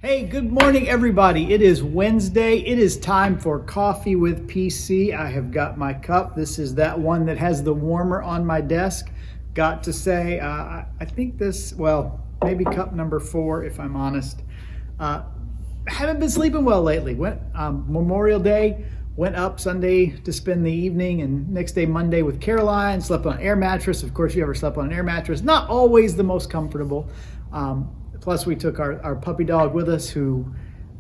Hey, good morning, everybody. It is Wednesday. It is time for Coffee with PC. I have got my cup. This is that one that has the warmer on my desk. Got to say, I think this, maybe cup number 4, if I'm honest. Haven't been sleeping well lately. Went Memorial Day, went up Sunday to spend the evening, and next day, Monday, with Caroline. Slept on an air mattress. Of course, you ever slept on an air mattress? Not always the most comfortable. Plus, we took our puppy dog with us who,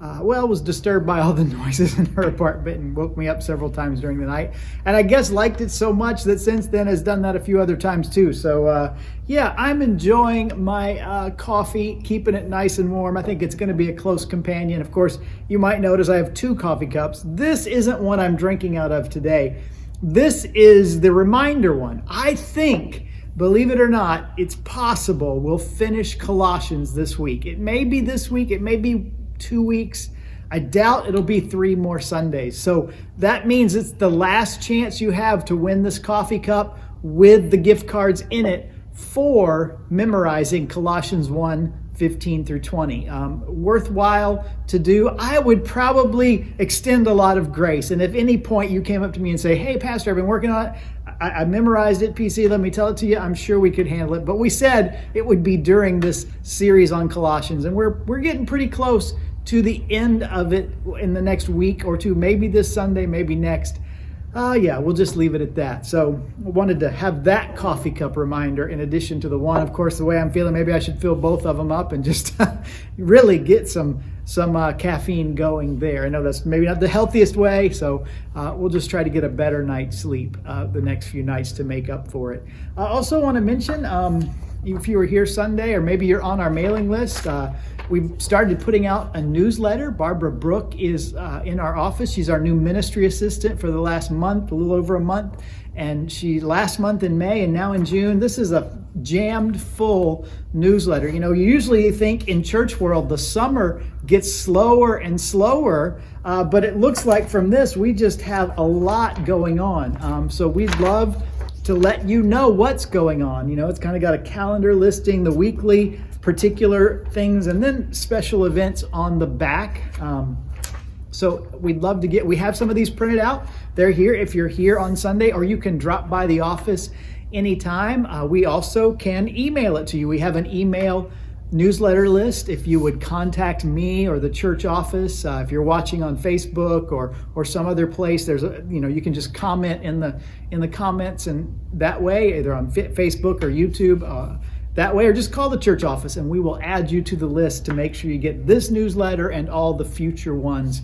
was disturbed by all the noises in her apartment and woke me up several times during the night. And I guess liked it so much that since then has done that a few other times too. So, I'm enjoying my coffee, keeping it nice and warm. I think it's going to be a close companion. Of course, you might notice I have 2 coffee cups. This isn't what I'm drinking out of today. This is the reminder one. I think, believe it or not, it's possible we'll finish Colossians this week. It may be this week, it may be 2 weeks. I doubt it'll be 3 more Sundays. So that means it's the last chance you have to win this coffee cup with the gift cards in it for memorizing Colossians 1:15 through 20. Worthwhile to do. I would probably extend a lot of grace. And if any point you came up to me and say, hey, Pastor, I've been working on it. I memorized it, PC, let me tell it to you. I'm sure we could handle it. But we said it would be during this series on Colossians. And we're getting pretty close to the end of it in the next week or 2, maybe this Sunday, maybe next. We'll just leave it at that. So I wanted to have that coffee cup reminder in addition to the one. Of course, the way I'm feeling, maybe I should fill both of them up and just really get some caffeine going there. I know that's maybe not the healthiest way, so we'll just try to get a better night's sleep the next few nights to make up for it. I also want to mention, if you were here Sunday or maybe you're on our mailing list, we've started putting out a newsletter. Barbara Brook is in our office. She's our new ministry assistant for the last month, a little over a month. And she last month in May and now in June. This is a jammed full newsletter. You know, you usually think in church world the summer gets slower and slower, but it looks like from this we just have a lot going on. So we'd love to let you know what's going on. You know, it's kind of got a calendar listing, the weekly particular things, and then special events on the back. So we'd love to we have some of these printed out. They're here if you're here on Sunday, or you can drop by the office anytime. We also can email it to you. We have an email newsletter list. If you would contact me or the church office, if you're watching on Facebook or some other place, you can just comment in the comments, and that way, either on Facebook or YouTube, that way, or just call the church office and we will add you to the list to make sure you get this newsletter and all the future ones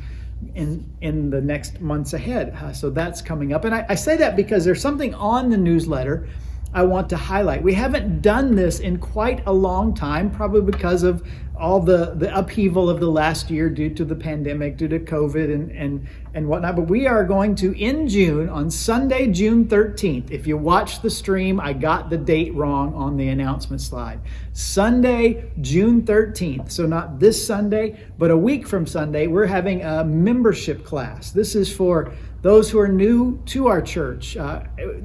in the next months ahead. So that's coming up. And I say that because there's something on the newsletter I want to highlight. We haven't done this in quite a long time, probably because of all the upheaval of the last year due to the pandemic, due to COVID and whatnot. But we are going to, in June, on Sunday, June 13th, if you watch the stream, I got the date wrong on the announcement slide. Sunday, June 13th. So not this Sunday, but a week from Sunday, we're having a membership class. This is for those who are new to our church,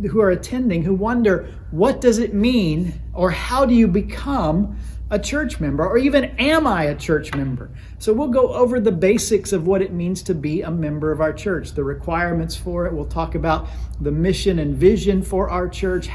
who are attending, who wonder, what does it mean, or how do you become a church member, or even am I a church member? So we'll go over the basics of what it means to be a member of our church, the requirements for it. We'll talk about the mission and vision for our church.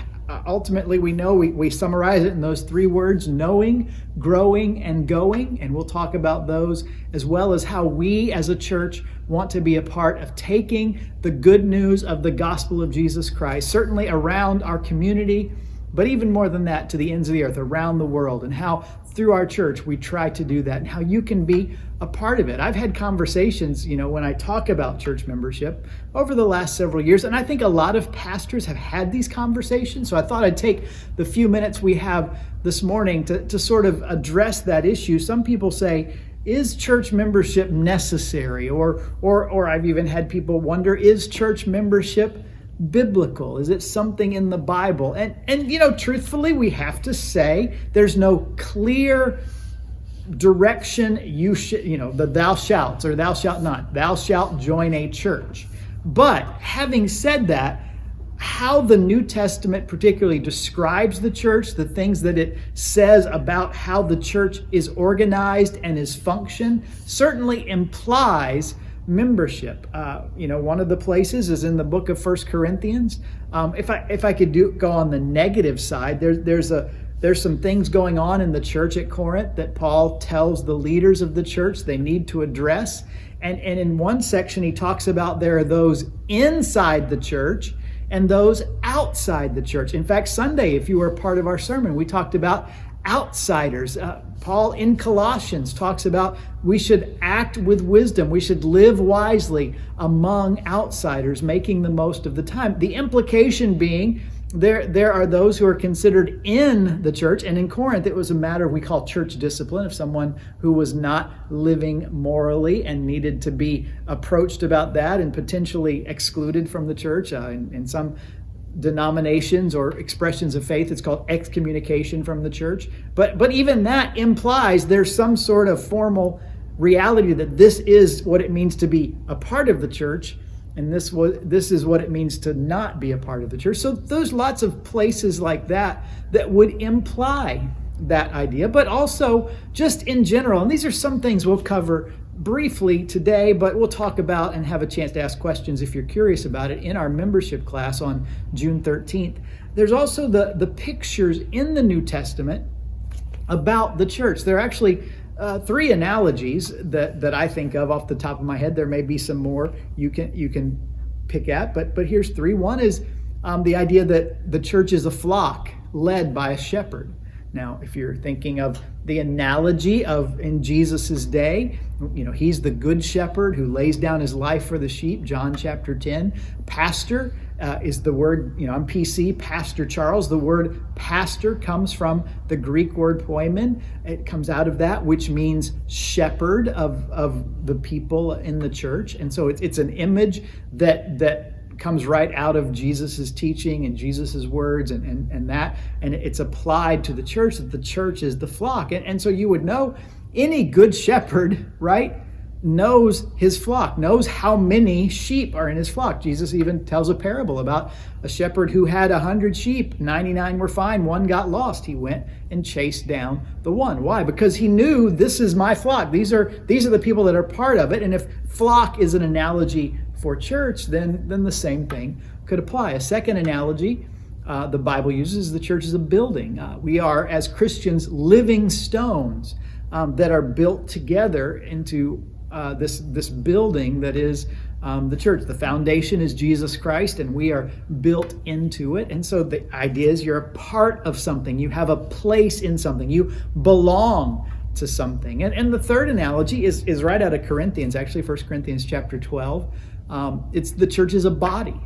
Ultimately, we know we summarize it in those 3 words: knowing, growing, and going. And we'll talk about those, as well as how we as a church want to be a part of taking the good news of the gospel of Jesus Christ, certainly around our community, but even more than that, to the ends of the earth, around the world, and how through our church we try to do that, and how you can be a part of it. I've had conversations, when I talk about church membership over the last several years, and I think a lot of pastors have had these conversations. So I thought I'd take the few minutes we have this morning to sort of address that issue. Some people say, is church membership necessary? Or I've even had people wonder, is church membership biblical? Is it something in the Bible? And truthfully, we have to say there's no clear direction. You should, the thou shalt or thou shalt not. Thou shalt join a church. But having said that, how the New Testament particularly describes the church, the things that it says about how the church is organized and is function, certainly implies membership. One of the places is in the book of 1 Corinthians. If I could go on the negative side, there's some things going on in the church at Corinth that Paul tells the leaders of the church they need to address. And in one section, he talks about there are those inside the church and those outside the church. In fact, Sunday, if you were a part of our sermon, we talked about outsiders. Paul in Colossians talks about we should act with wisdom. We should live wisely among outsiders, making the most of the time. The implication being there are those who are considered in the church, and in Corinth it was a matter we call church discipline of someone who was not living morally and needed to be approached about that and potentially excluded from the church. In some denominations or expressions of faith, it's called excommunication from the church. But even that implies there's some sort of formal reality that this is what it means to be a part of the church, and this is what it means to not be a part of the church. So there's lots of places like that would imply that idea, but also just in general. And these are some things we'll cover briefly today, but we'll talk about and have a chance to ask questions if you're curious about it in our membership class on June 13th. There's also the pictures in the New Testament about the church. There are actually three analogies that I think of off the top of my head. There may be some more you can pick at, but here's three. One is the idea that the church is a flock led by a shepherd. Now, if you're thinking of the analogy of in Jesus's day, he's the good shepherd who lays down his life for the sheep, John chapter 10. Pastor is the word, I'm PC, Pastor Charles. The word pastor comes from the Greek word poimen. It comes out of that, which means shepherd of the people in the church. And so it's an image that comes right out of Jesus's teaching and Jesus's words and it's applied to the church, that the church is the flock. And so you would know any good shepherd, right, knows his flock, knows how many sheep are in his flock. Jesus even tells a parable about a shepherd who had 100 sheep, 99 were fine, one got lost. He went and chased down the one. Why? Because he knew this is my flock. These are the people that are part of it. And if flock is an analogy for church, then the same thing could apply. A second analogy the Bible uses, the church is a building. We are, as Christians, living stones that are built together into this building that is the church. The foundation is Jesus Christ, and we are built into it. And so the idea is you're a part of something. You have a place in something. You belong to something. And the third analogy is right out of Corinthians, actually 1 Corinthians chapter 12. It's the church is a body.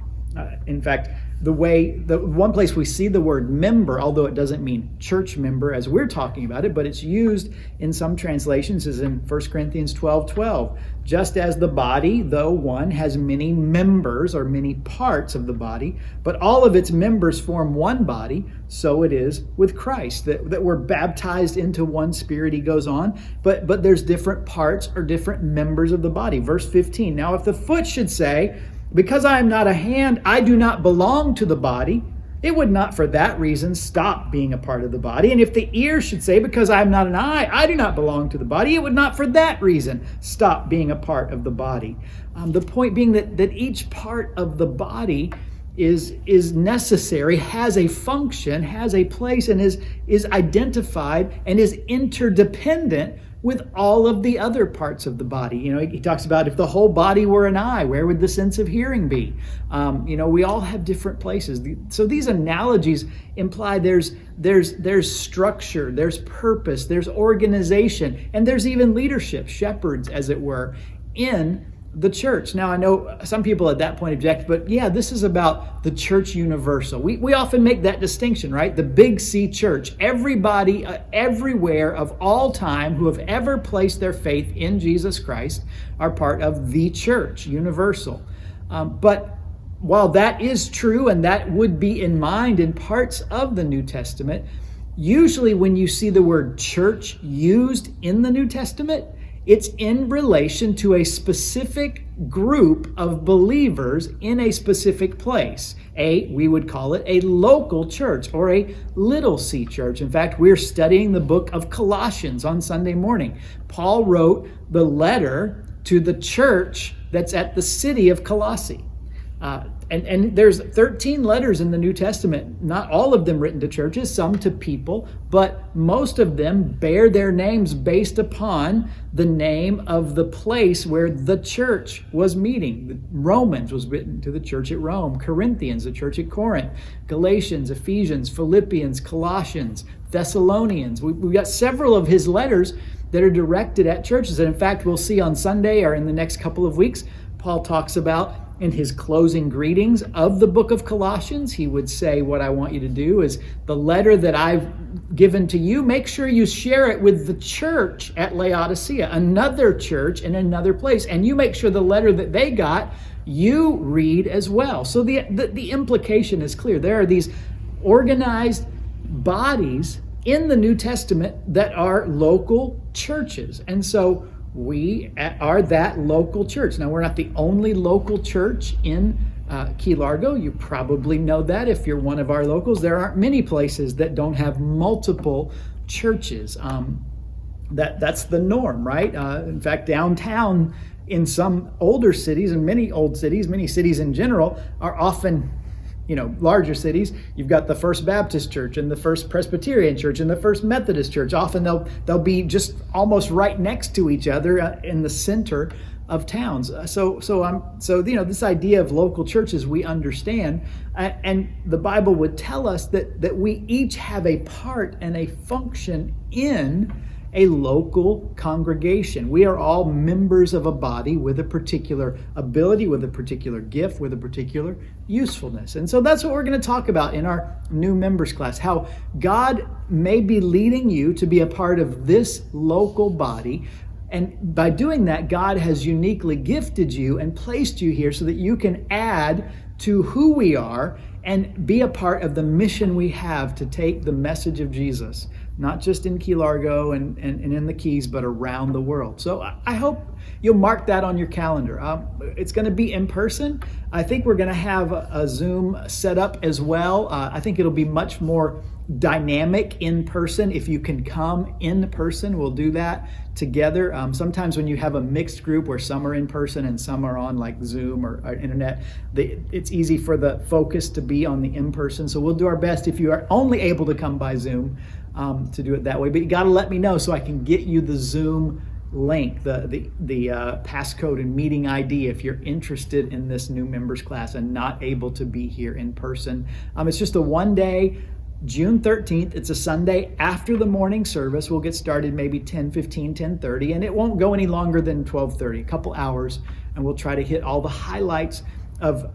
In fact, the one place we see the word member, although it doesn't mean church member as we're talking about it, but it's used in some translations, is in 1 Corinthians 12:12. Just as the body, though one, has many members or many parts of the body, but all of its members form one body, so it is with Christ, that we're baptized into one spirit, he goes on, but there's different parts or different members of the body. Verse 15, now if the foot should say, because I am not a hand, I do not belong to the body, it would not for that reason stop being a part of the body. And if the ear should say, because I am not an eye, I do not belong to the body, it would not for that reason stop being a part of the body. The point being that each part of the body is necessary, has a function, has a place, and is identified and is interdependent with all of the other parts of the body. He talks about if the whole body were an eye, where would the sense of hearing be? We all have different places. So these analogies imply there's structure, there's purpose, there's organization, and there's even leadership, shepherds, as it were, in the church. Now, I know some people at that point object, but yeah, this is about the church universal. We often make that distinction, right? The big C church. Everybody, everywhere of all time who have ever placed their faith in Jesus Christ are part of the church, universal. But while that is true, and that would be in mind in parts of the New Testament, usually when you see the word church used in the New Testament, It's in relation to a specific group of believers in a specific place. We would call it a local church or a little c church. In fact, we're studying the book of Colossians on Sunday morning. Paul wrote the letter to the church that's at the city of Colossae. And there's 13 letters in the New Testament, not all of them written to churches, some to people, but most of them bear their names based upon the name of the place where the church was meeting. Romans was written to the church at Rome, Corinthians, the church at Corinth, Galatians, Ephesians, Philippians, Colossians, Thessalonians. We've got several of his letters that are directed at churches. And in fact, we'll see on Sunday or in the next couple of weeks, Paul talks about in his closing greetings of the book of Colossians, he would say, what I want you to do is the letter that I've given to you, make sure you share it with the church at Laodicea, another church in another place. And you make sure the letter that they got, you read as well. So the implication is clear. There are these organized bodies in the New Testament that are local churches. And so we are that local church. Now, we're not the only local church in Key Largo. You probably know that if you're one of our locals. There aren't many places that don't have multiple churches. That's the norm, right? In fact, downtown in some older cities and many cities in general are often, larger cities, you've got the First Baptist Church and the First Presbyterian Church and the First Methodist Church. Often they'll be just almost right next to each other in the center of towns. So this idea of local churches we understand, and the Bible would tell us that we each have a part and a function in a local congregation. We are all members of a body with a particular ability, with a particular gift, with a particular usefulness. And so that's what we're going to talk about in our new members class, how God may be leading you to be a part of this local body. And by doing that, God has uniquely gifted you and placed you here so that you can add to who we are and be a part of the mission we have to take the message of Jesus, not just in Key Largo and in the Keys, but around the world. So I hope you'll mark that on your calendar. It's going to be in person. I think we're going to have a Zoom set up as well. I think it'll be much more dynamic in person. If you can come in person, we'll do that together. Sometimes when you have a mixed group where some are in person and some are on like Zoom or internet, it's easy for the focus to be on the in-person. So we'll do our best if you are only able to come by Zoom to do it that way. But you got to let me know so I can get you the Zoom link, the passcode and meeting ID if you're interested in this new members class and not able to be here in person. It's just a one-day, June 13th. It's a Sunday after the morning service. We'll get started maybe 10:15, 10:30, and it won't go any longer than 12:30, a couple hours, and we'll try to hit all the highlights of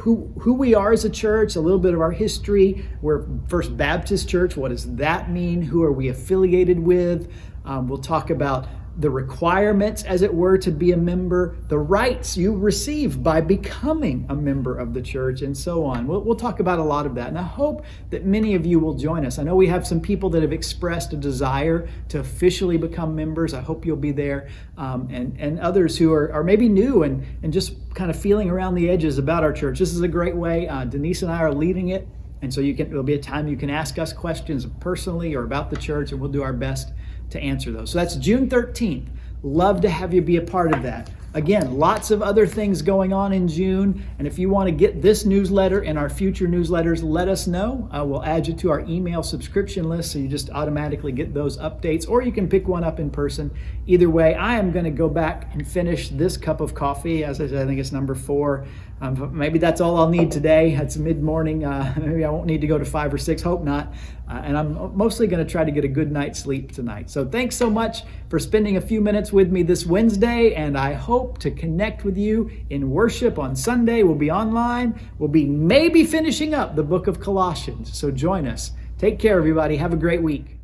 who we are as a church, a little bit of our history. We're First Baptist Church. What does that mean? Who are we affiliated with? We'll talk about the requirements, as it were, to be a member, the rights you receive by becoming a member of the church, and so on. We'll talk about a lot of that, and I hope that many of you will join us. I know we have some people that have expressed a desire to officially become members. I hope you'll be there, and others who are maybe new and just kind of feeling around the edges about our church. This is a great way. Denise and I are leading it, and so it'll be a time you can ask us questions personally or about the church, and we'll do our best to answer those. So that's June 13th. Love to have you be a part of that. Again, lots of other things going on in June. And if you want to get this newsletter and our future newsletters, let us know. We'll add you to our email subscription list so you just automatically get those updates, or you can pick one up in person. Either way, I am going to go back and finish this cup of coffee. As I said, I think it's number 4. Maybe that's all I'll need today. It's mid-morning. Maybe I won't need to go to 5 or 6. Hope not. And I'm mostly going to try to get a good night's sleep tonight. So thanks so much for spending a few minutes with me this Wednesday. And I hope to connect with you in worship on Sunday. We'll be online. We'll be maybe finishing up the book of Colossians. So join us. Take care, everybody. Have a great week.